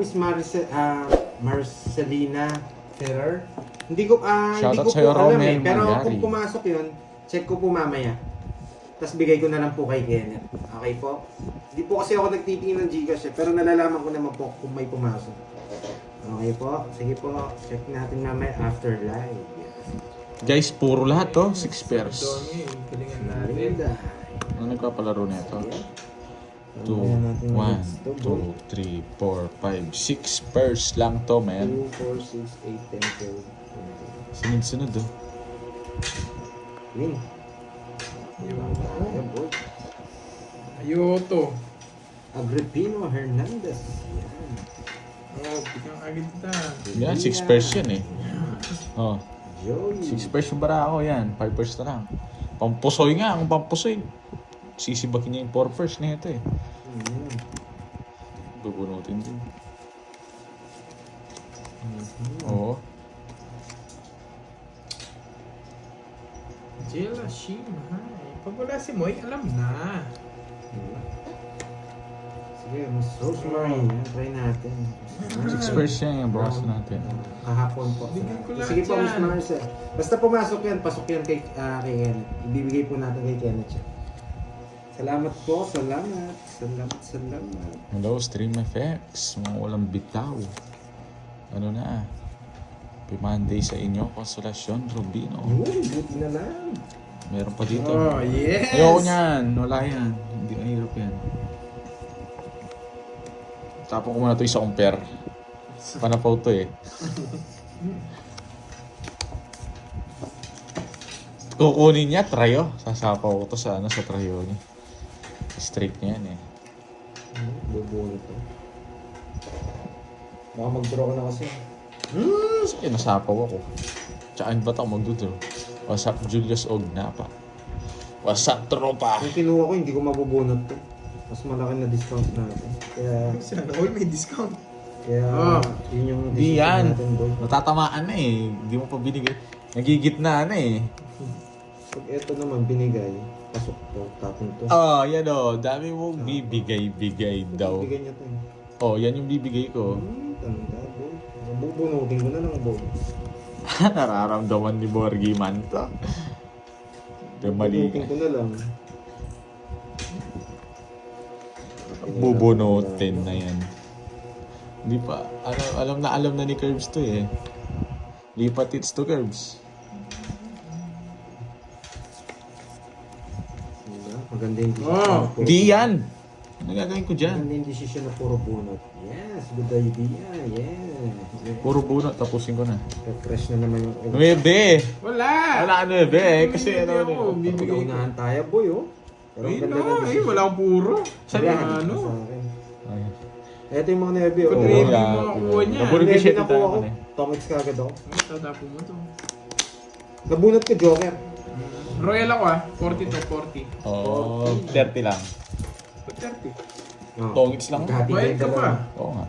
Miss Marcelina Ferrer. Hindi ko Shoutout po sa'yo, alam Romel Pero Mangari. kung pumasok yun, check ko po mamaya. Tapos bigay ko na lang po kay Kenneth. Okay po? Hindi po kasi ako nagtitingin ng Gcash pero nalalaman ko naman po kung may pumasok. Okay po? Sige po. Check natin mamaya after live. Guys, puro lahat to. 6 pairs. Dami, galingan natin. Linda. Ano nagpapalaro na ito? 2, Mamaya natin 1, next to, boy. 2, 3, 4, 5, 6 pairs lang to, man. 2, 4, 6, 8, 10, 12. Sunod-sunod, oh. Win. Ayan, boy. Ayoto. Agripino Hernandez. Yan. Oh, bigyan agad kita. Yan, 6 pairs yan eh. Oh, Joey. 6 pairs yung bara ako yan. 5 pairs na lang. Pampusoy nga, ang pampusoy. Sisibakin niya yung 4 pairs na ito eh. Ayan. Bubunutin din. Mhm. Oo. Jella Shimai. Pag wala si Moy, alam na. Sige, mas rosemary. Yan, try natin. 6 pairs yan yung bronze natin. Kahapon po. Bigyan ko lahat Sige po, yan. Miss Marcel. Basta pumasok yan, pasok yan kay Kenneth. Ibibigay po natin kay Kenneth siya. Salamat po, salamat. Salamat. Hello, Stream FX. Mga walang bitaw. Ano na? Happy Monday sa inyo, Konsolasyon Rubino. Yun, buti na lang. Meron pa dito. Oh, yes! Ayoko niyan. Wala yan. Hindi mahirap yan. Tapon ko muna ito isa kong pair. Panapaw to eh. Kukunin niya, trayo. Sasapaw ko to sa, sa trayo niya. Straight niya yan eh. Bubuo nito. Baka mag-draw ko na kasi. Sige, nasapaw ako. Tsaan ba't ako mag-draw? What's up, Julius Ognapa? What's up, tropa? Kung kinuha ko, hindi ko mabubunot to. Mas malaki na discount natin. Kaya, Sana all may discount. yun yung Di decision yan. natin, boy. Natatamaan na eh. Hindi mo pa binigay. Nagigitna na eh. Pag eto naman binigay, pasok to, tapon to. Oh, yan o. Dami mong bibigay-bigay daw. Bigay niya to eh. Oh, yan yung bibigay ko. Tanda, boy. Bubunutin ko na lang, boy. Nararamdaman ni Borgie man to. Mali. Bubunutin ko na lang. Bubunutin na yan. Hindi pa. Alam na ni Curbs to eh. Lipat hits to Curbs. Diba? Maganda yung decision. Oh, na puro Di bunot. yan. Ano gagawin ko dyan? Maganda yung decision na puro bunot. Yes, good idea. Yeah. Puro bunot. Tapusin ko na. Refresh na naman yung egg. 9. wala! Wala 9 eh. Kasi Bibigay ano ako, bibigay ko. Unahan tayo, boy, oh. Pero ang Ayun ganda na, ng decision. wala akong puro. Sabi Yan, ano? sa akin. Ay. Ito yung mga nebe, oh. Pag Oo, Navy yeah, mo nakuha niya. Nabunod ko Nebe siya na dito. po ako. Tomics kagad ako. Ay, tatapo mo to. Nabunot ko, Joker. Royal ako 40 to 40. Oo, 30 lang. Pag 30. Oh. Tongits lang. Maghati Bayad kayo ka pa. dalawa. Oo nga.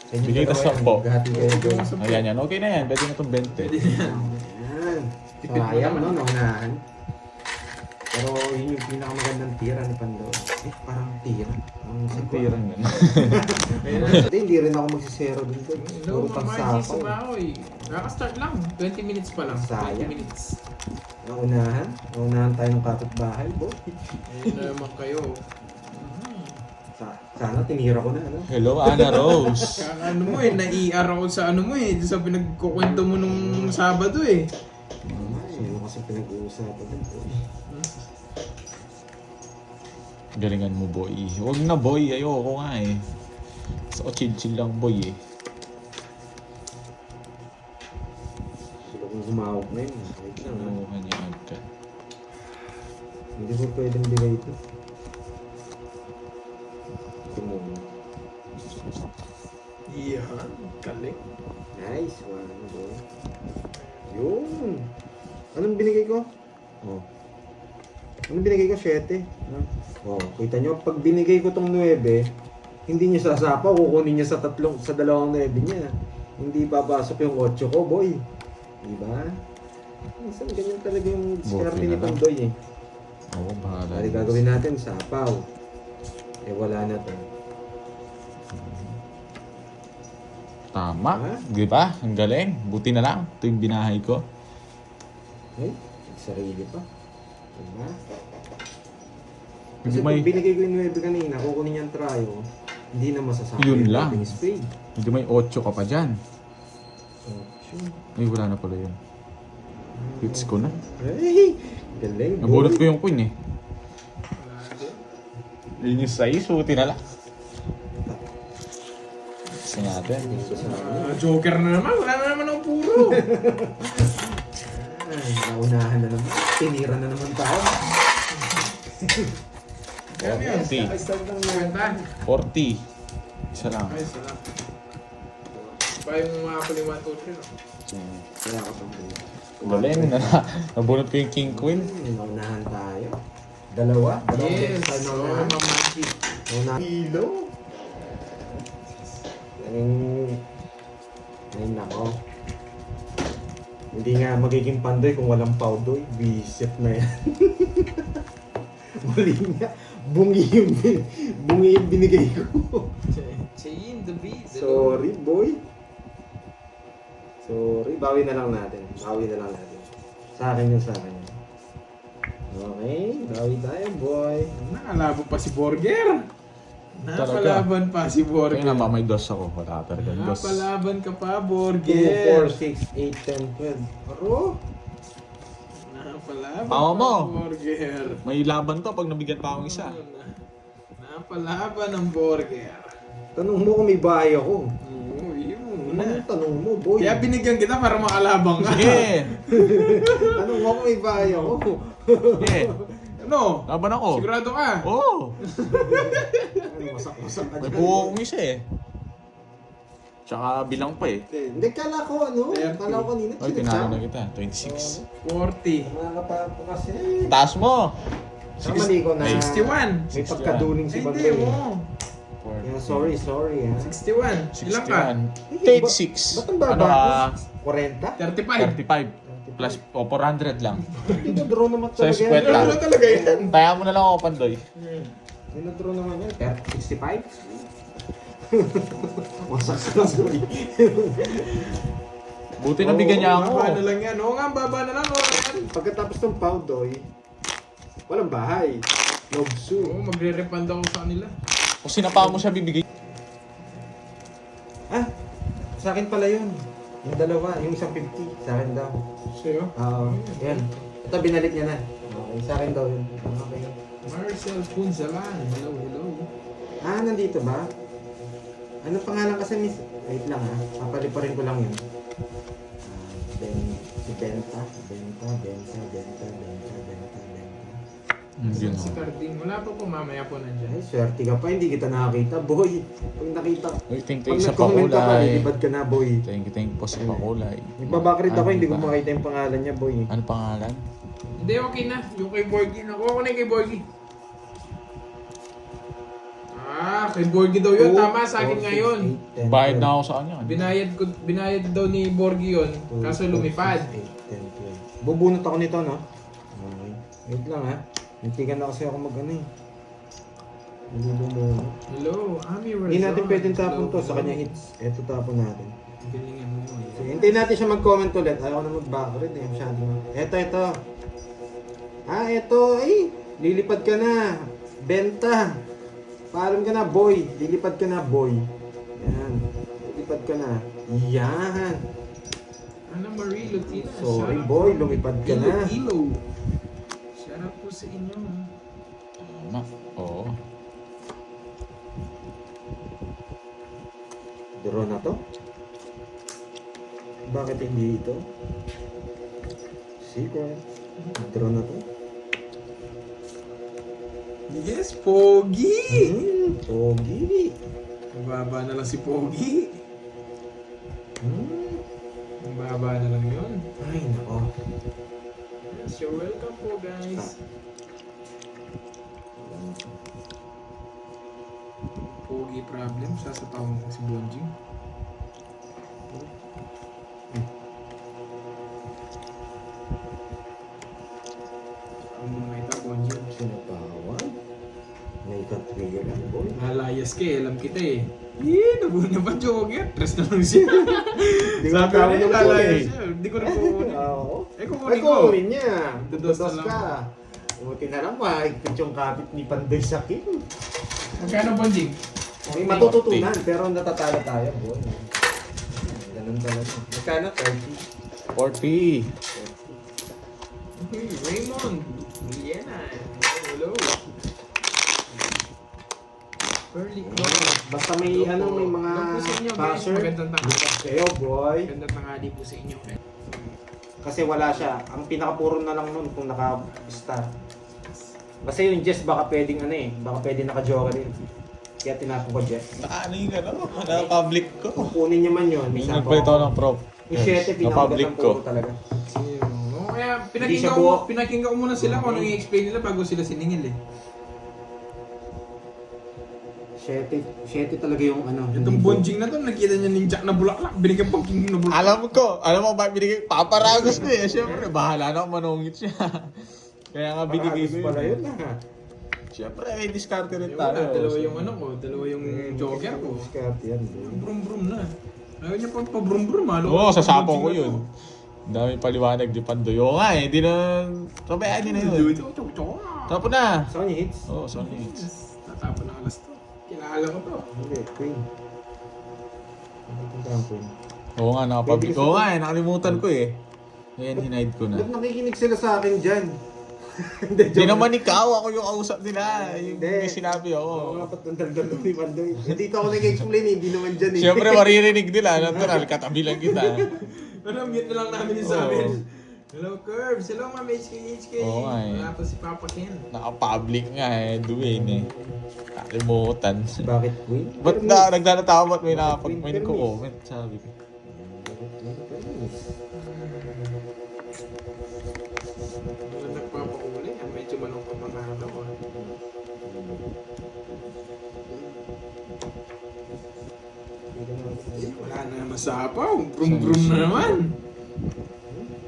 Sa inyo Bigay dalawa tas yan. 10. Maghati kayo dalawa. Ayan yan. Okay na yan. Pwede na itong 20. Yan. Tipid mo Sayang, naman. no? Naunahan. Pero yun yung pinakamagandang tira ni Pandora. Parang tira. Ang Tirang yan. Hindi rin ako magsisero dun doon. No, Puro pang mga sapaw. Baoy. Nakaka-start lang. 20 minutes pa lang. Sayang. 20 minutes. Naunahan. Naunahan tayo ng kapitbahay, boy. Ayun na naman kayo. Sana tinira ko na, ano? Hello, Ana Rose. Kaka ano mo nai-ER ako sa ano mo sa pinagkukwento mo nung Sabado eh. Sino kasi pinag-uusapan din, boy. Galingan mo, boy. Huwag na, boy. Ayoko nga eh. So, chill-chill lang, boy eh. Sila kung humawak na yun. Wait lang, ha? Ano kanya agad. Hindi ko pwedeng bigay ito. Ito muna. Yeah, galing. Nice one, boy. Yun. Anong binigay ko? Oh. Anong binigay ko? 7. Oh, kita nyo, pag binigay ko tong 9, hindi niya sasapaw, kukunin niya sa dalawang 9 niya. Hindi babasok yung 8 ko, boy. Diba? Minsan ganyan talaga yung diskarte ni na lang. Pandoy eh. Oo, bahala. Bali gagawin natin, sapaw. Eh wala na to. Tama. Ha? Di ba? Ang galing. Buti na lang. Ito yung binahay ko. Ay, sarili pa. Diba? Hindi Kasi may, pag binigay ko yung 9 kanina, kukunin niyang trayo, hindi na masasabi. Yun yung lang. ating spade. hindi may 8 ka pa dyan. Oh, Ay, wala na pala yun. Hits ko na. Ay, galing. Nabulot ko boy. yung queen eh. Yun yung size. Buti na lang. Hits natin. Joker na naman. Wala na naman ang puro. Ay, naunahan na naman. Tinira na naman tayo. Ano yun? 40. Start lang na. Kwenta. 40. Isa lang. Ay, sarap. Pa yung mga puli 1, 2, 3. Kaya ako pang Galing na. Nabunot ko yung king queen. Naunahan tayo. Dalawa? Dalawang Yes. beses tayo So, naunahan. mamaki. Naunahan. Hilo. Ay, nako. Hindi nga magiging pandoy kung walang powdoy. Visit na yan. Muli nga. Bungi yung binigay ko. Chain the beat. Sorry, boy. Sorry. Bawi na lang natin. Bawi na lang natin. Sa akin yun, sa akin yun. Okay. Bawi tayo, boy. Nakalabo pa si Borger. Napalaban pa si Kaya Borger. naman may dos ako. Wala talaga dos. Napalaban ka pa, 2, Borger. 4, 6, 8, 10, 12. Aro? Napalaban Tama mo. pa, Borger. May laban to pag nabigyan pa akong isa. Napalaban ng Borger. Tanong mo kung may bahay ako. Oo, yun Ano na. yung tanong mo, boy? Kaya binigyan kita para makalabang ka. Sige! Tanong mo kung may bahay ako. Sige! Ano? Laban ako. Sigurado ka? Oo! Ano, wasak-wasak ka May dyan. buo akong isa eh. Tsaka bilang pa eh. Hindi, kala ko ano. 30. Kala ko kanina. Ay, tinalo na kita. 26. 40. Nakakapapo kasi. Taas mo! Saka mali ko na. 61. May pagkaduling si Ay, Bandoy. hindi mo. Yeah, sorry ha. 61. Ilan ka? 31. 36. Ba't ang baba Ano ko? ka? 35. 35. Plus, 400 lang. Dinadraw naman Sa talaga square yan. lang. Ano talaga yan? Taya mo na lang ako, Pandoy. Dinadraw naman yan. 65? Wasak sa sorry. Buti na bigyan niya ako. Baba na lang yan. Oo nga, baba na lang. Oo, Pagkatapos ng powdoy, walang bahay. Nobsu. Oo, magre-refund ako sa kanila. Kung sinapa mo siya, bibigay. Ah, sa akin pala yun. Yung dalawa, yung isang 50. Sa akin daw. Sa'yo? Oo, yan. Ito, binalik niya na. Okay, sa akin daw yun. Okay. Marcel Punzalan. Hello, hello. Ah, nandito ba? Ano pangalan kasi, miss? Wait lang ha. Papaliparin ko lang yun. Si Benta. Yun Si ako. Carding. Wala pa po, mamaya po Ay, nandyan. swerte ka pa. Hindi kita nakakita, boy. Pag nakita, Uy, thank pag you sa nag-comment ka pa, pakulay. lilipad ka na, boy. Thank you po sa pakulay. Nagbabakrit ako, Ano hindi ko ba? makita yung pangalan niya, boy. Ano pangalan? Hindi, okay na. Yung kay Borgie. Nakuha ko na yung kay Borgie. Ah, kay Borgie daw yun. Tama, sa akin ngayon. Bayad na ako sa kanya. Binayad daw ni Borgie yun. Kaso lumipad. Bubunot ako nito, no? Okay. Wait lang, ha? Hintigan na kasi ako mag-ano eh. Hindi bubunot. Hello, Ami Razon. Hindi natin pwedeng tapon to Hello, sa kanya hello. hits. Eto tapon natin. Galingan mo yun. So, hintayin natin siya mag-comment ulit. Ayaw ko na mag-backread eh. Masyado na. Eto. Ah, eto. Ay, lilipad ka na. Benta. Paalam ka na, boy. Lilipad ka na, boy. Yan. Lilipad ka na. Yan. Ana Marie Lutina. Sorry, shout out boy. po. Lumipad ka na. Ilo. Shout out po sa inyo. Tama. Oo. Draw na to? Bakit hindi ito? Secret. Draw na to? Yes, Pogi! Pogi. Mababa na lang si Pogi. Mababa na lang yun. Ay, nako. Yes, you're welcome po, guys. Pogi problem. Sasapaw mo si Bonjing. Ano mo na ito, Bonjing? Sinapawan? May ka-trigger lang, boy. Nalayas ka eh, alam kita eh. Nabuna pa joker. Tres na lang siya. Di ko Sabi ko tawag na ng nalayas boy. siya. Hindi ko rin kukunin. Oo. Eh, Ay, kukunin ko. kukunin niya. Dados na Dados lang. ka. Buti na lang, mahigpit yung kapit ni Panday sa king. Magkano bonding? May matututunan, pero natatalo tayo, boy. Ganun talaga. Magkano? 30. 40. Hey, Raymond. Liena. Hello. Early clock. Basta may ano, may mga Ano po sa inyo, guys? basher. Magandang tanghali. Bukas kayo, boy. Magandang tanghali po sa inyo. Kasi wala siya. Ang pinakapuro na lang nun kung naka-star. Basta yung Jess baka pwedeng ano eh. Baka pwedeng naka-joker din. Kaya tinapon ko Jess. Ano yung ano? Na-public ko. Kung kunin niya man yun, May isa nagpalit ako ng prop. Yung 7 Na-public pinakagat ang ko. puro talaga. Kaya Hindi siya buo. pinakinggan ko muna sila kung ano i-explain nila bago sila siningil eh. 7 talaga yung ano. Itong bonjing na to, nakita niya ninja na bulaklak. Binigyan pang king na bulaklak. Alam mo ba binigay? Paparagos ko eh. Siyempre, bahala na kung manungit siya. Kaya nga binigay ko pala yun. yun ha. Siyempre, ay diskarte rin Wala, tayo. dalawa yung ano ko, dalawa yung joker ko. Discard yan, boy. Brum brum na. Ayaw niya pang pa-brum brum malo. Oo, sasapaw ko yun. Ang dami paliwanag di Pandoy. Oo nga eh, di na... Sabayaan din na yun. Tapos na. Saan yung hits? Oo, sorry. Tatapon ng alas to. Kilala ko to. Hindi, Queen. Ang ang Queen. Oo nga, nakapublic. Oo nga eh, nakalimutan ko eh. Ngayon, hinide ko na. Ba't nakikinig sila sa akin dyan? Di naman ikaw, ako yung kausap nila. Yung Hindi. may sinabi Oo ako. nga, ba't ang daldal ni Pandoy? Hindi ako nag-explain eh, hindi naman dyan eh. Siyempre, maririnig nila. Natural, katabi lang kita. Ano, mute na lang namin yung sa amin. Hello, Curbs. Hello, Ma'am HK. Oo nga eh. Wala pa si Papa Ken. Naka-public nga eh, Dwayne eh. Nakalimutan. Bakit Queen? Ba't na, naglalatawa ba't may may nagko-comment? Sabi ko. Wala nagpapauli. Medyo manong pa mga ano ko. Wala na naman sapaw. Brum brum na naman.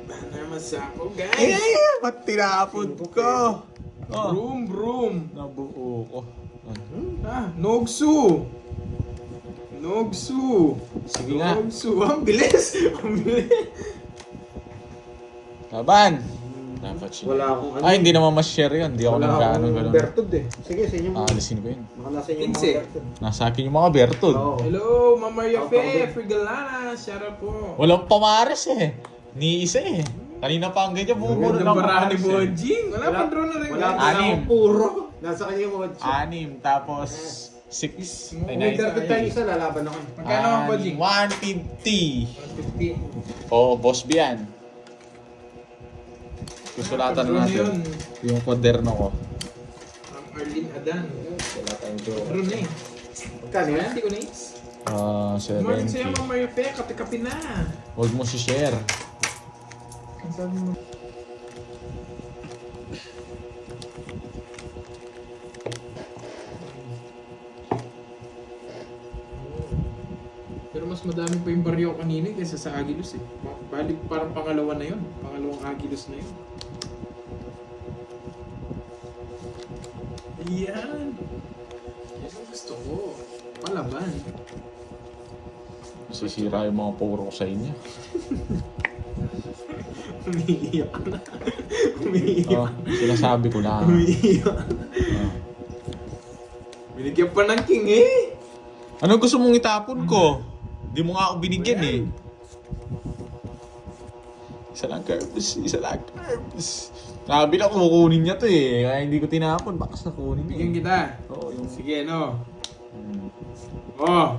Wala na naman sapaw, guys. Ba't tinapon ko? Oh, Brum brum. nabuo ko. Nogsu. Nogsu. Sige nga. Nogsu. Ang bilis. Ang bilis. Laban! Dapat siya. Wala akong ano. Ay, hindi naman mas-share yun. Hindi ako Wala nagkaano akong gano'n. Bertud eh. Sige, sa inyo mo. Aalisin ko yun. Baka nasa inyo Kinse. mga Bertud. Nasa akin yung mga Bertod. Oo. Hello, Ma'am Maria Ako, Fe. ako. Frigalana. Shout out po. Walang pamares eh. Ni isa eh. Kanina pa ang ganyan, bumuro Ganda lang barahan ni pamares eh. Bonjing. Wala pang drone na rin. Wala guys. pa Anim. akong puro. Nasa kanya yung mga Anim, tapos 6. Ay, Kung may Bertud tayo isa, lalaban ako. Magkano ang Bonjing? 150. 150. Oh, boss Bian. Susulatan na natin. Yung kwaderno ko. Ma'am Arlene Adan. Wala tayong joke. Drone na eh. Magkano Ayan, yan? hindi ko na-hits. Morning sa'yo, 70. Ma'am Maria Fe. Kapi-kapi na. Huwag mo si-share. Ang sabi mo. Pero mas madami pa yung baryo kanina kaysa sa Agilus eh. Bali parang pangalawa na yun. Pangalawang Agilus na yun. Ayan. Yan ang gusto ko. Palaban. Sisira yung mga puro ko sa inyo. Umiiyak na. Umiiyak. Oh, sinasabi ko lang. Umiiyak. Oh. Binigyan pa ng king eh. Ano gusto mong itapon ko? Di mo nga ako binigyan eh. Isa lang Curbs, isa lang Curbs. Sabi na kukunin niya to eh. Kaya hindi ko tinapon, bakas na kunin niya. Bigyan kita. Oo, yung Sige, no. Oh,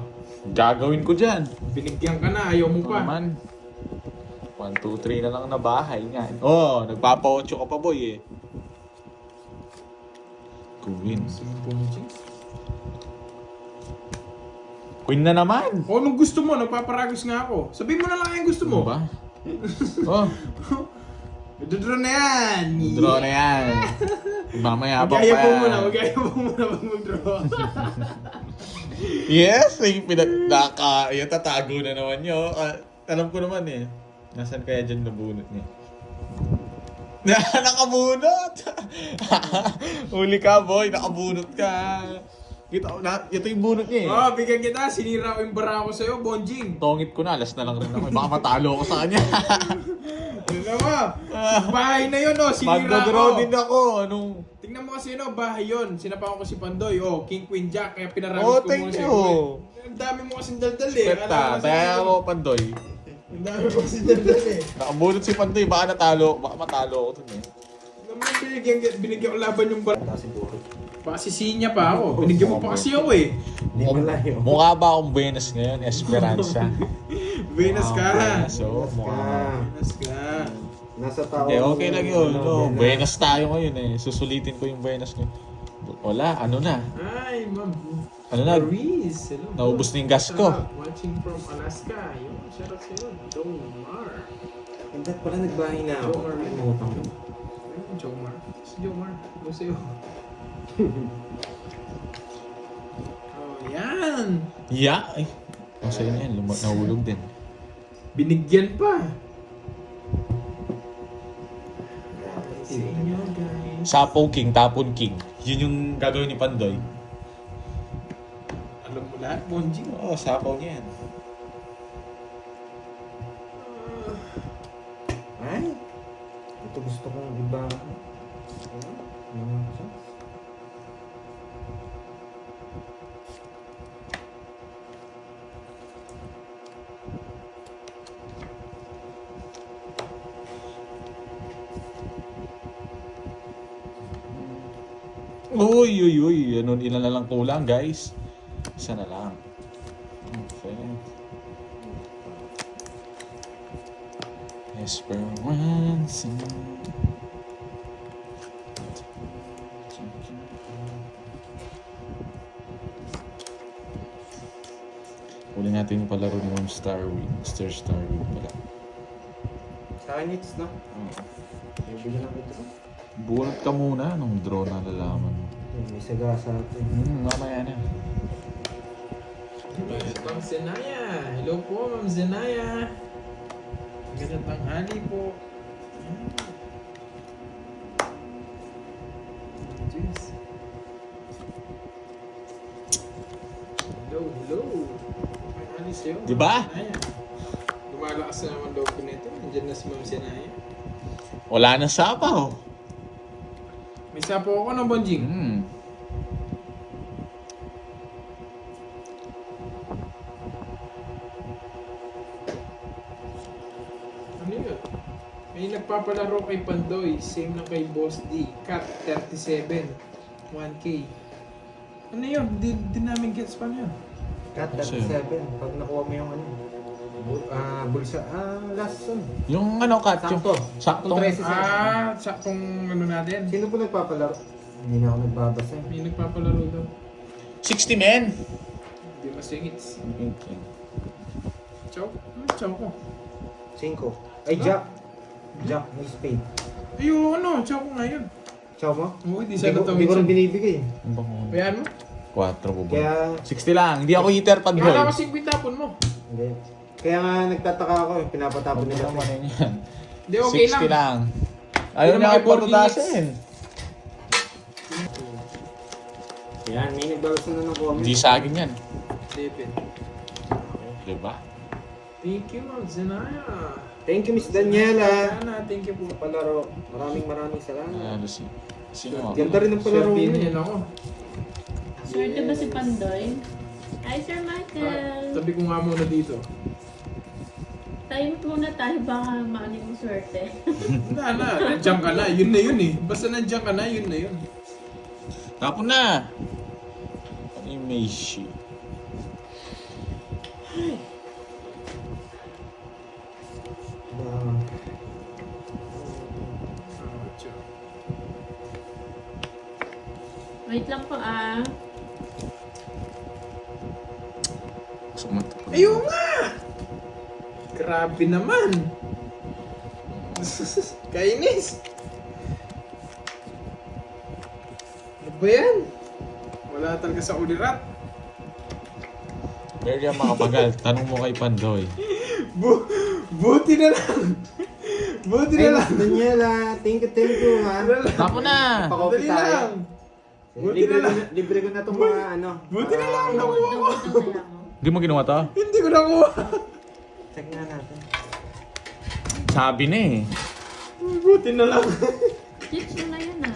gagawin ko dyan. binigyan ka na. Ayaw mo Ano pa. naman? 1, 2, 3 na lang na bahay nga. Oo, nagpapa-8 ka pa boy eh. Queen. Queen na naman. Oh, anong gusto mo? Nagpaparagos nga ako. Sabihin mo na lang yung gusto mo. Ano ba? Oh, Draw na yan. draw na yan. Mamaya pa Mag-aya pa po yan. muna. Mag-aya po muna pag mag-draw. Yes, yung yung tatago na naman nyo. Alam ko naman eh. Nasaan kaya dyan nabunot niya? Nakabunot! Huli ka, boy. Nakabunot ka. Ito yung bunot niya eh. Oh, bigyan kita. Sinira ko yung bara ko sa'yo, Bonjing. Tongit ko na. Alas na lang rin ako. Baka matalo ako sa kanya. Tingnan mo. Bahay na yun, oh. Sinira Magdadraw ko. din ako. Anong... Tingnan mo kasi, no, bahay yun. Sinapakan ko si Pandoy. Oh, King, Queen, Jack. Kaya pinarami Oh, ko thank muna you. sa'yo. Ang dami mo kasing daldal eh. Peta. Kaya ako, Pandoy. Ang dami mo kasing daldal eh. Nakabunot si Pandoy. Baka natalo. Baka matalo ako dun eh. Naman binigyan ko laban yung bara. Kasi buhay. Baka sisinya pa ako. Binigyan mo pa kasi ako eh. Hindi malayo. Mukha ba akong Buenas ngayon? Esperanza. Venus ka. Buenas, oh. Buenas Mukha. ka. Venus ka. Nasa tao. Okay, okay lang yun. No, Buenas tayo ngayon eh. Susulitin ko yung Buenas ngayon. Wala, ano na. Ay, ma'am. Ano na? Paris. Hello. Naubos na yung gas ko. Watching from Alaska. Yun, shout out sa'yo. Jomar. Ang dat pala nagbahay na ako. Jomar. Utang ko. Ayun, Jomar. Si Jomar. Ano sa'yo? Oh, yan. Yeah. Ay. Masaya na yan. Nahulog din. Binigyan pa. Sa inyo, guys. Sapo King, Tapon King. Yun yung gagawin ni Pandoy. Alam mo lahat, Bonjing. Oo, sapaw niya yan. Ay. Ito gusto kong iba. Uy, uy, uy. Ano, ilan na lang kulang, guys? Isa na lang. Okay. Esperanza. Uli natin yung palaro ni Ma'am Starwing. Starwing pala. Sa akin it's no? Oo. Bibigyan lang ito. Bunot ka muna nung draw na lalaman mo. May sagasa ito. Mamaya na. Ma'am Zenaya. Hello po, Ma'am Zenaya. Magandang tanghali po. Jeez. Hello, hello. Tanghali sa'yo. Di ba? Zenaya. Lumalakas na naman loob ko nito. Nandiyan na si Ma'am Zenaya. Wala na sapaw. May sapo ako ng Bonjing. Ano yun? May nagpapalaro kay Pandoy. Same lang kay Boss D. Cat 37. 1K. Ano yun? Di namin gets pa yun. Cat 37. Pag nakuha mo yung ano. Bulsa. Last one. Yung ano, Kat? Yung Sakto. saktong... 13 seconds. Saktong ano natin. Sino po nagpapalaro? Hindi na ako nagbabasa. May nagpapalaro daw. 60 men! Hindi masingits. Okay. Chow? Ano chow ko? 5. Ay, Jack. Jack, may spade. Ayun, ano? Chow ko ngayon. Chow mo? Oo, hindi Hindi siya ko rin binibigay. Ano ba mo? Bayaan mo? 4 po ba? Kaya, 60 lang. Hindi ako hitter pag boy. Kala ko 50 tapon mo. hindi. Kaya nga nagtataka ako, pinapatapon Hindi nila. naman yun yan. Hindi, okay 60 lang. lang. Ayaw Hindi niya naman ako kay patutasin. Yan, may nagbabasa na ng comment. Hindi sa akin yan. David. Diba? Thank you, Ma'am Zenaya. Thank you, Miss Daniela. Sana, thank you po. Sa palaro. Maraming salamat. Ano si... Sino ako? Ganda rin ang palaro Swerte niya. niyan ako. Swerte ba si Pandoy? Hi, Sir Michael! Tabi ko nga muna dito. Time muna tayo, baka maano yung swerte. Nandiyan ka na. Yun na yun eh. Basta nandiyan ka na, yun na yun. Tapon na! Animation. Wait lang po Sumat. Ayun nga! Grabe naman. Kainis. Ano ba yan? Wala talaga sa ulirat. Very makapagal. Tanong mo kay Pandoy. Buti na lang. Buti Ay, na lang. Daniela, thank you, ha. Tapo na! Pakopi Dali tayo. lang. Buti Libre, na lang. libre ko na itong mga ano. Buti na lang. Double Nakuha ko. daw kaya mo. Hindi mo ginawa to? Hindi ko nakuha. Check nga natin. Sabi na eh. Buti na lang. Chicks na yun ah.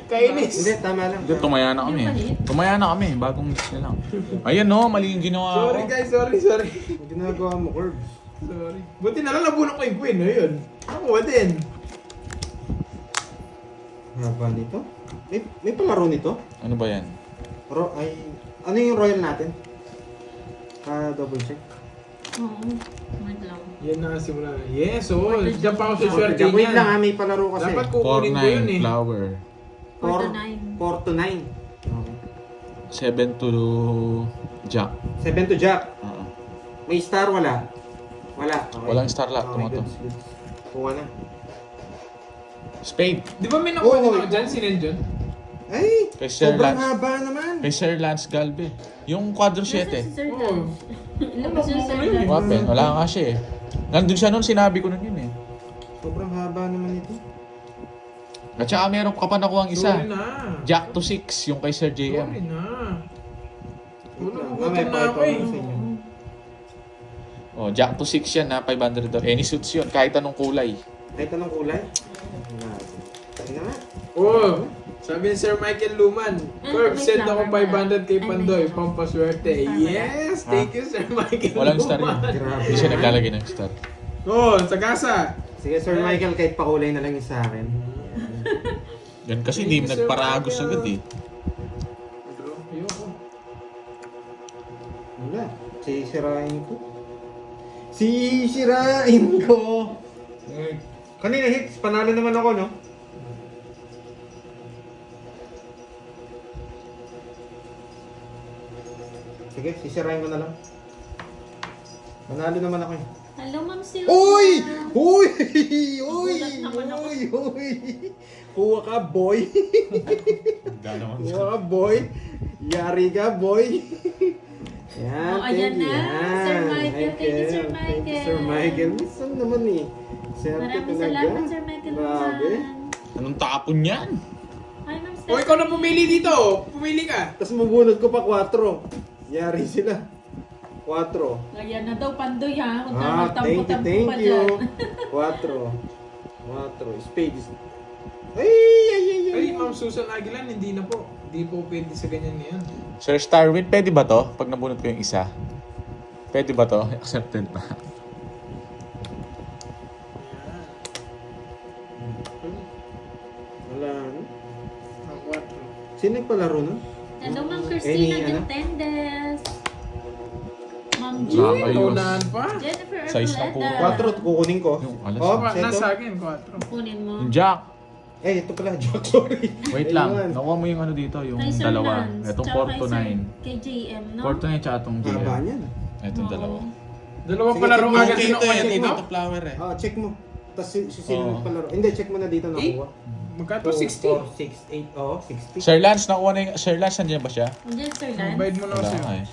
Kainis. Hindi, tama lang. Hindi, tumaya na kami. Tumaya na kami. Bagong mix na lang. Ayan no, mali yung ginawa ko. Sorry guys, sorry. Ang ginagawa mo, Curbs. Sorry. Buti na lang nabulok ko yung queen. Ayun. Nakuha din. Haba nito. May palaro nito? Ano ba yan? Ano yung royal natin? Double check. Oo. Wait lang. Yan na simula. Yes, oh. Diyan pa ako sa swerte Wait lang ha, niyan. may palaro kasi. Dapat kukunin ko yun 4-9 eh. flower. 4 to 9. 4 to 9. Okay. 7 to Jack. 7 to Jack. Oo. May star, wala? Wala. Okay. Walang star lock, tumato. goods. Kuha na. Spade. Di ba may nakuha din Oh, ako dyan? Sino yun dyan? Ay! Kay Sir Sobrang Lance. haba naman. Kay Sir Lance Galve. Yung quadro 7. Nasaan si Sir Oo. Dan? Ilan ba si Sir Ano Dan? Wapen, wala nga siya eh. Nandun siya nun, sinabi ko nun yun eh. Sobrang haba naman ito. At saka meron ka pa nakuha ang isa. Sorry na. Jack to 6, yung kay Sir Sorry JM. na. Wala, Mamaya gutom na pa ako ito eh. sa inyo. Oh, Jack to 6 yan ha, 500 daw. Any suits yun, kahit anong kulay. Kahit anong kulay? Tingnan nga. Oh, sabi ni Sir Michael Luman, Curb, may send ako flower 500 kay ba? Pandoy, Ay, may pampaswerte. flower. Yes, thank you Sir Michael Walang star yun. Luman. Grabe. Hindi siya naglalagay ng star. Oh, sagasa. Sige, Sir Michael, kahit pakulay na lang yung sa akin. Yan kasi Thank hindi you, Sir nagparagos Michael. agad eh. Ayoko. Wala. Sisirain ko. Sisirain ko. Kanina hits, panalo naman ako, no? Sige, sisirain ko na lang. Panalo naman ako eh. Hello, Ma'am Sylvia. Uy! Uy! Uy! Nagulat naman ako. Uy! Kuha ka, boy! Kuha ka, boy! Yari ka, boy! Yan, Oh, ayan thank you. na. Sir Michael. Thank you, Sir Thank you, Michael. Sir Michael. Minsan naman eh. Swerte Maraming talaga. salamat, Sir Michael. Grabe. Luman. Anong tapon yan? Hi, Ma'am O, ikaw na pumili dito. Pumili ka. Tapos mabunod ko pa 4. Yari sila. 4. Ayan na daw, Pandoy ha. Kung Thank tampo-tampo you. pa dyan. 4. Spade. Ay! Ay, Ma'am Susan Aguilan, hindi na po. Hindi po pwede sa ganyan ngayon. Sir Starwin, pwede ba to? Pag nabunot ko yung isa. Pwede ba to? Accepted ba? Wala. Ang 4. Sino nagpalaro nun? Hello, Ma'am Any, Christina ano? Giltendes. Ma'am Wala Jean. kayo. Unahan pa. Jennifer Size ng Arboleda. 4, kukunin ko. Yung alas. Oh, Pa, seto. nasa akin, 4. Kunin mo. Yung Jack. Ito pala, joke, sorry. Wait Ayun. lang. Nakuha mo yung ano dito, yung Kay Sir dalawa. Lance. Itong Tsaka 4 to kay 9. Kay JM, no? 4 to 9 tsaka itong Haba JM. niyan. Itong Oo. dalawa. Dalawa Sige, pala check rin mo. agad Okay, kinukuha ito, dito. Ito flower eh. Check mo. Tapos sino Oo. nagpalaro? Hindi, check mo na dito nakuha. Magkato 4, 60. 6, 8, oh, 60. Sir Lance, nakuha na yung... Sir Lance, nandiyan ba siya? Andiyan, Sir Lance. Bayad mo na ako Wala sa'yo. nga eh.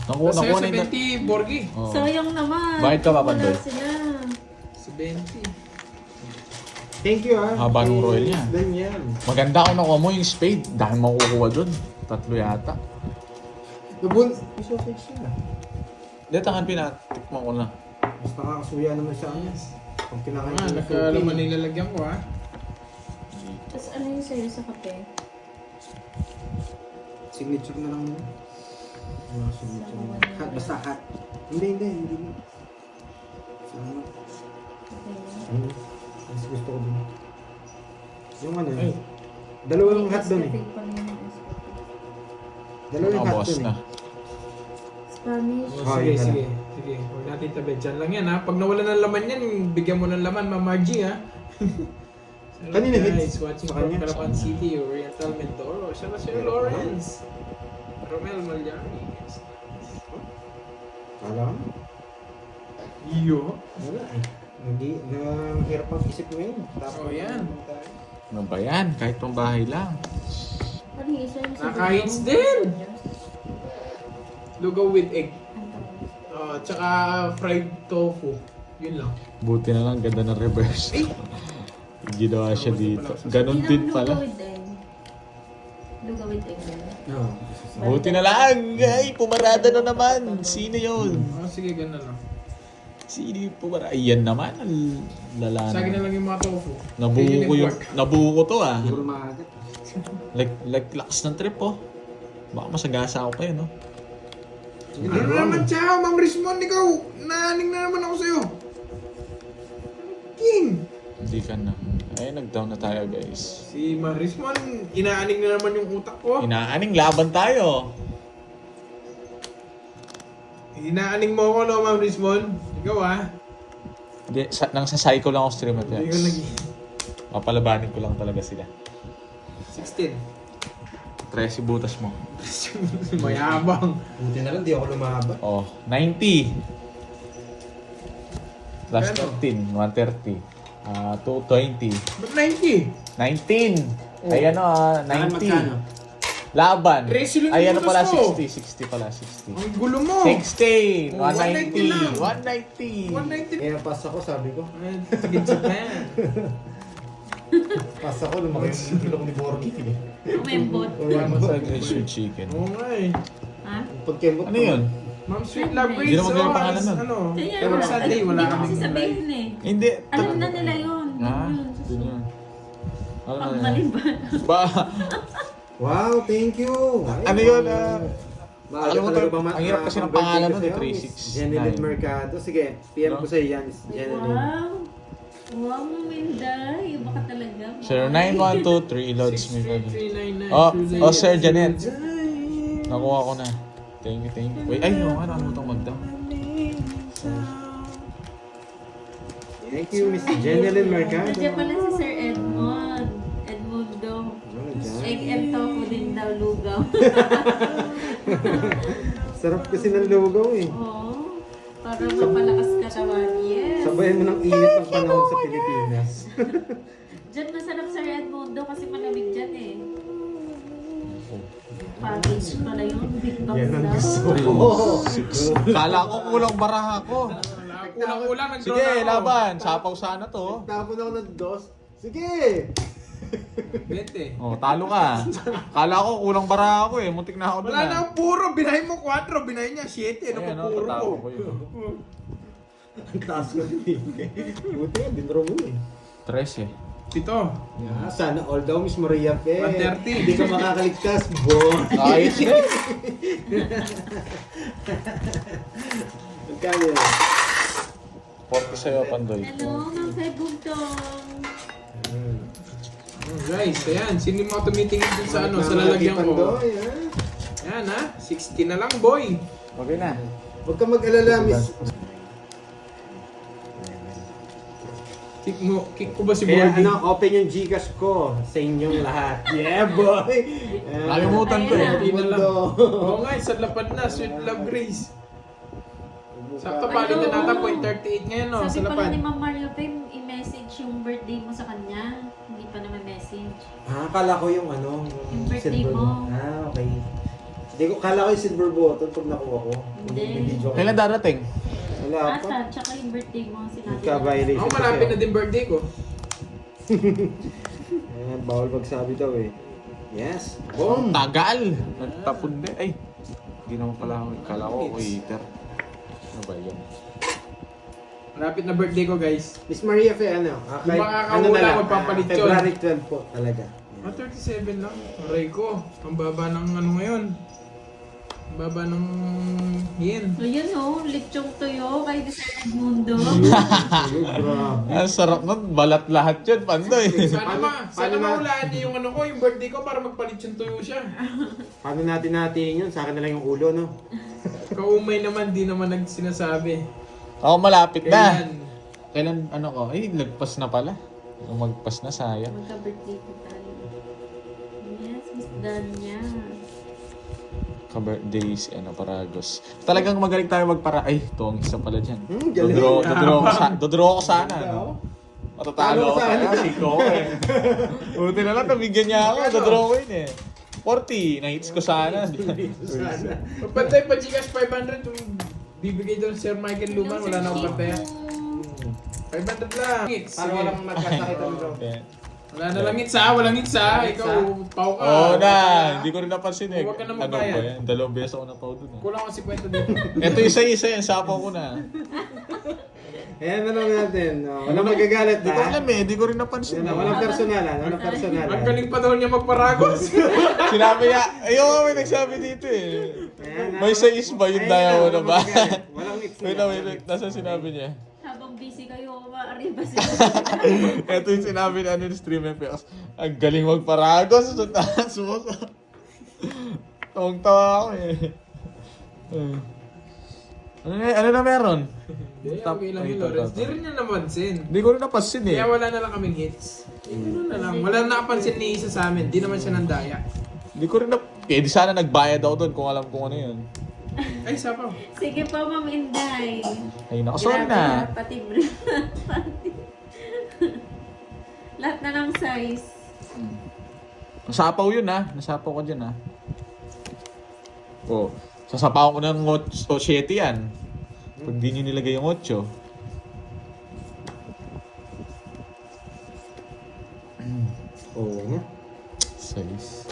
Nakuha Sa'yo na yung... 70, Borgi. Oh. Sayang naman. Bayad ka ba, Wala Pandoy? sila. 70. Thank you ah. Haba nung royal niya. Ganyan. Maganda kung nakuha mo yung spade. Dahil makukuha dun. 3 yata. Piso fix yun ah. Hindi, tangan pinatikman ko na. Mas nakakasuya naman sa amin. Pag kinakain ko ng Nakalaman nilalagyan ko ha. Tapos ano yung sa'yo sa kape? Signature na lang yun. Mga signature na. Hat, basta hat. Hindi. Sama. Okay. Mas gusto ko din. Yung ano eh. Dalawang hat doon eh. Dalawang Mga hat boss doon na. eh. Spanish. Oh, Sige, yun na sige. Sige, huwag natin tabi. Diyan lang yan ha. Pag nawala ng laman yan, bigyan mo ng laman, Mama G ha. Kanina guys, hits. watching Sa from kanya. Calapan City, Oriental Mindoro. Siya na Sir Lawrence. Romel Malyari. Kala ko? Iyo. Wala eh. Hirap ang isip mo yun. Oh, yan. Ano ba yan? Kahit pang bahay lang. Ano yung isa yung sa Nakahits dalawang- din! Lugaw with egg. Ang tawag. Tsaka fried tofu. Yun lang. Buti na lang, ganda ng reverse. Ginawa siya dito. Ganon din pala. Lugawid din. Lugawid din. No. Buti na lang. Ay, pumarada na naman. Sino yun? Oh, sige, ganun lang. Sino yung pumarada? Ayan naman. Lala Sa akin na. na lang yung mga tofu. Nabuo ko to ah. Siguro maagat. Like lakas ng trip oh. Baka masagasa ako kayo no? Ano naman siya, Ma'am Rismon, ikaw, naaning na naman ako sa'yo. King! Hindi ka na. Ay, nag-down na tayo guys. Si Ma'am Rismon, inaaning na naman yung utak ko. Inaaning laban tayo. Inaaning mo ako, no, Ma'am Rismon? Ikaw, Hindi, nang sa psycho lang ako stream at Hindi ko yan. Papalabanin ko lang talaga sila. 16. 13 butas mo. Mayabang. Buti na lang, di ako lumaban. Oh, 90. Last Ano? 13, 130. 220. Ba't 90? 19. Oh. Ayan o, 90. Laban. 13 lang yung Ayan butas pala, ko. 60 pala, 60. Ang gulo mo. 16, Oh, 190 lang. 190. 190. 190. Kaya pas ako, sabi ko. Ay, tigid-sig na yan. Pas ako, lumaki yung kilong ni Borgi. Umembot. Masarap yung sweet chicken. Oo nga eh. Ha? Pagkembot Ano yun? Ma'am Sweet Love Hindi Grades. naman ganun oh, pangalan nun. Ano? Kaya Pero wala. Sunday, wala Hindi ko kami kasi sabihin eh. Hindi. Alam na nila yun. Ha? Yun. Yun yun. Ano Pag na yan? maliban. Ba? Wow, thank you. Ay, Ano yun? Maaga Alam mo talaga to, ba ang hirap kasi ng birthday pangalan ko nun, sa'yo, 369. Miss Jeneline Mercado. Sige, PM No? ko sa'yo yan, Miss Jeneline. Wow. Wow, Maminday. Iba ka talaga. Sir, 9123 loads me. 63399. Oh, Sir Janet. Nakuha ko na. Thank you. Wait, ay, yung ano mo itong mag-down? Thank you, Miss Jeneline Mercado. Nandiyan pala si Sir Edmond. Edmundo. Ano dyan? Egg and tofu din daw lugaw. Sarap kasi ng lugaw eh. Oo. Para mapalakas katawan. Yes. Sabayan mo ng init ng panahon sa Pilipinas. Diyan masarap Sir Edmundo kasi malamig dyan eh. Package pala yun. Big box Yan ang daw. gusto ko. Kala ko kulang baraha ko. Kulang-kulang, nag-draw Sige, na ako. laban. Sapaw sana to. Tapon ako ng dos. Sige! 20. Oh, talo ka. Kala ko kulang baraha ko eh. Muntik na ako doon. Wala na akong puro. Binahin mo 4. Binahin niya 7. Ano Ayan, pa oh, puro tatalo ko? ko yun. Ang taas ko din. Buti nga, dinro mo eh. 13. Pito. Yeah, sana all daw, Miss Maria Pe. 130. Hindi ka makakaligtas, boy. Ayos eh. Magkano yun? 40 sa'yo, Pandoy. Hello, Ma'am Fay Bugtong. Oh, guys, ayan. Sino yung mga tumitingin dun sa ano, sa Mga lalagyan ko? Pandoy, ha? Ayan ha. 60 na lang, boy. Okay na. Huwag ka mag-alala, Miss. Kick ko ba si Kaya Bordy? open yung Gcash ko sa inyong lahat. Yeah, boy! Nakalimutan ko eh. Hindi na lang. Mundo. Oo nga, sa lapad na. Sweet Love Grace. Sakto pa, dito nata point 38 ngayon, no? Sa Sabi pala lapad. ni Ma'am Mario Fay, i-message yung birthday mo sa kanya. Hindi pa naman message. Kala ko yung ano, Yung birthday silver. mo. Okay. Hindi ko, kala ko yung silver button pag nakuha ko. Hindi. Video ko. Kailan darating? Wala pa. Ata, tsaka yung birthday mo sinabi. Nagka-violation Ako kasi malapit na ako. din birthday ko. Ayan, bawal magsabi daw eh. Yes. Boom! Tagal! Nagtapon din. Ay, hindi naman pala ako. Kala ko waiter. Ano ba yun? Malapit na birthday ko, guys. Miss Maria Fe, ano? Yung makakawala, magpapalit yun. February 12 po talaga. Ah, 37 lang. Aray ko. Ang baba ng ano ngayon. Ang baba ng yen. Ayun oh, lechong tuyo kay Sir Edmundo. Grabe. Ang sarap nun. Balat lahat yun, Pandoy. Sana maulaan niya yung ano ko, yung birthday ko para magpalit yung tuyo siya. Paano natin yun? Sa akin na lang yung ulo, no? Kaumay naman, di naman nagsinasabi. Ako malapit na. Kailan? Kailan ano ko? Ay, lagpas na pala. Yung magpas na, sayang. Magka-birthday ko tayo. Yes, Miss Danya. Ka-birthday si Paragos. Talagang magaling tayo magpara... Ay, ito ang isa pala dyan. Galing. Dodraw ko sana, no? Matatalo Talo ako ka sana. sana. Ikaw eh. Buti na lang, nabigyan niya ako. Dodraw ko yun eh. 40, na-hits ko sana. Sana. Pagpantay pa Gcash 500, yung bibigay doon Sir Michael Luman, wala na akong pantaya. 500 lang. Hits. Para Sige. walang magkasakit ang loob. Wala na lang hits ha. Walang hits ha. Ikaw, pau ka. Oo na, hindi ko rin napansin eh. Huwag ka na Ano ba magbayad. yan? Dalawang beses ako napaw dun eh. Kulang ko 50 dito. Ito isa-isa yan, sapaw ko na. Ayan na lang natin. Oh, walang magagalit Hindi ko ha. alam eh, hindi ko rin napansin. Ayan na, eh. walang personalan. Walang personalan. Ang galing pa daw niya magparagos. Sinabi niya, ayun nga may nagsabi dito eh. Ayan na, May sais ba yung diamond na ba? Walang mix Wait lang, wait lang. Nasa sinabi niya? Habang busy kayo, maaari ba sila? Ito yung sinabi ni ano ni Stream FX. Ang galing magparagos. Suso. Tawang-tawa ako eh. Ano na meron? Hindi, Top okay lang ay, yun, top, Lawrence. top. Di rin niya napansin. Hindi ko rin napansin eh. Kaya wala na lang kaming hits. Ganoon na lang. Wala na nakapansin ni isa sa amin. Di naman siya nandaya. Hindi ko rin Eh, di sana nagbayad ako doon kung alam kung ano yun. Ay, sapaw. Sige po, Ma'am Inday. Ay, nako, sorry Grabe, na. Pati lahat na ng size. Nasapaw yun ha. Nasapaw ka dyan ha. Oh, sasapaw ko ng 7 yan. Pag di nyo nilagay yung 8. Oo nga. 6.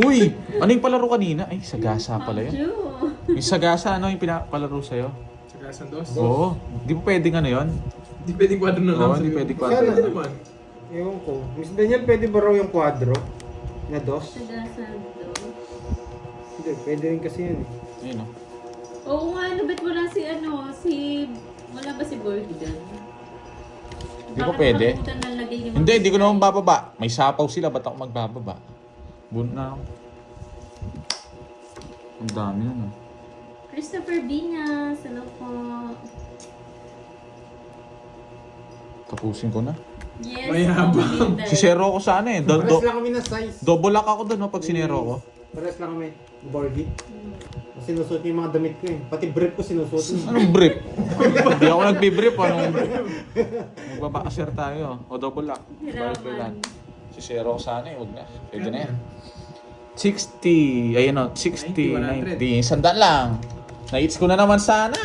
Uy! Ano yung palaro kanina? Ay, sagasa pala yun. Ma'am Yung sagasa, ano yung pinapalaro sa'yo? Saka sandos. Oo. Di ba pwedeng ano yun? Di pwedeng kwadro na lang. Oo, di pwedeng kwadro. Pwede naman. Ewan ko. Miss Daniel, pwede ba raw yung quadro? Na dos? Sagasado. Hindi, pwede rin kasi yun eh. Ayun o. Oo nga, ano, ba't wala wala ba si Borgie dyan? Di ba pwede? nakalimutan na lagay ni Ma'am Hindi, di ko Inday. naman bababa. May sapaw sila, ba't ako magbababa? Bun na ako. Ang dami na no. Christopher Binas, hello po. Tapusin ko na. Yes, Mayabang. Ma'am Inday. Si Zero ko sana eh. Pares lang kami na size. Double lock ako doon no, pag sinero ko. Pares lang kami. Borgie. Sinusuot niya yung mga damit ko eh. Pati brief ko sinusuot niya. Anong brief? Hindi ako nagbibrief. Anong magbabakasir tayo. O double lock. Balik ko lang. Si Zero ko sana eh. Huwag na. Pwede na yan. 60. Ayun o. 60. 90, 90. Sandaan lang. Na-hits ko na naman sana.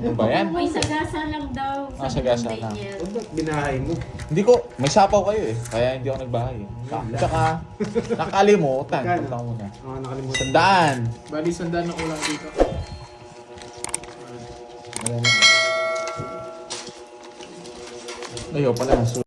Ano ba yan? May sagasa lang daw. Ah, sabi sagasa ng lang. Daniel. Ba't binahay mo? Hindi ko. May sapaw kayo eh. Kaya hindi ako nagbahay. Tsaka nakalimutan. Magkano? Punta ko muna. Oo, nakalimutan. Sandaan. Bali, sandaan na kulang dito. Ayaw pala.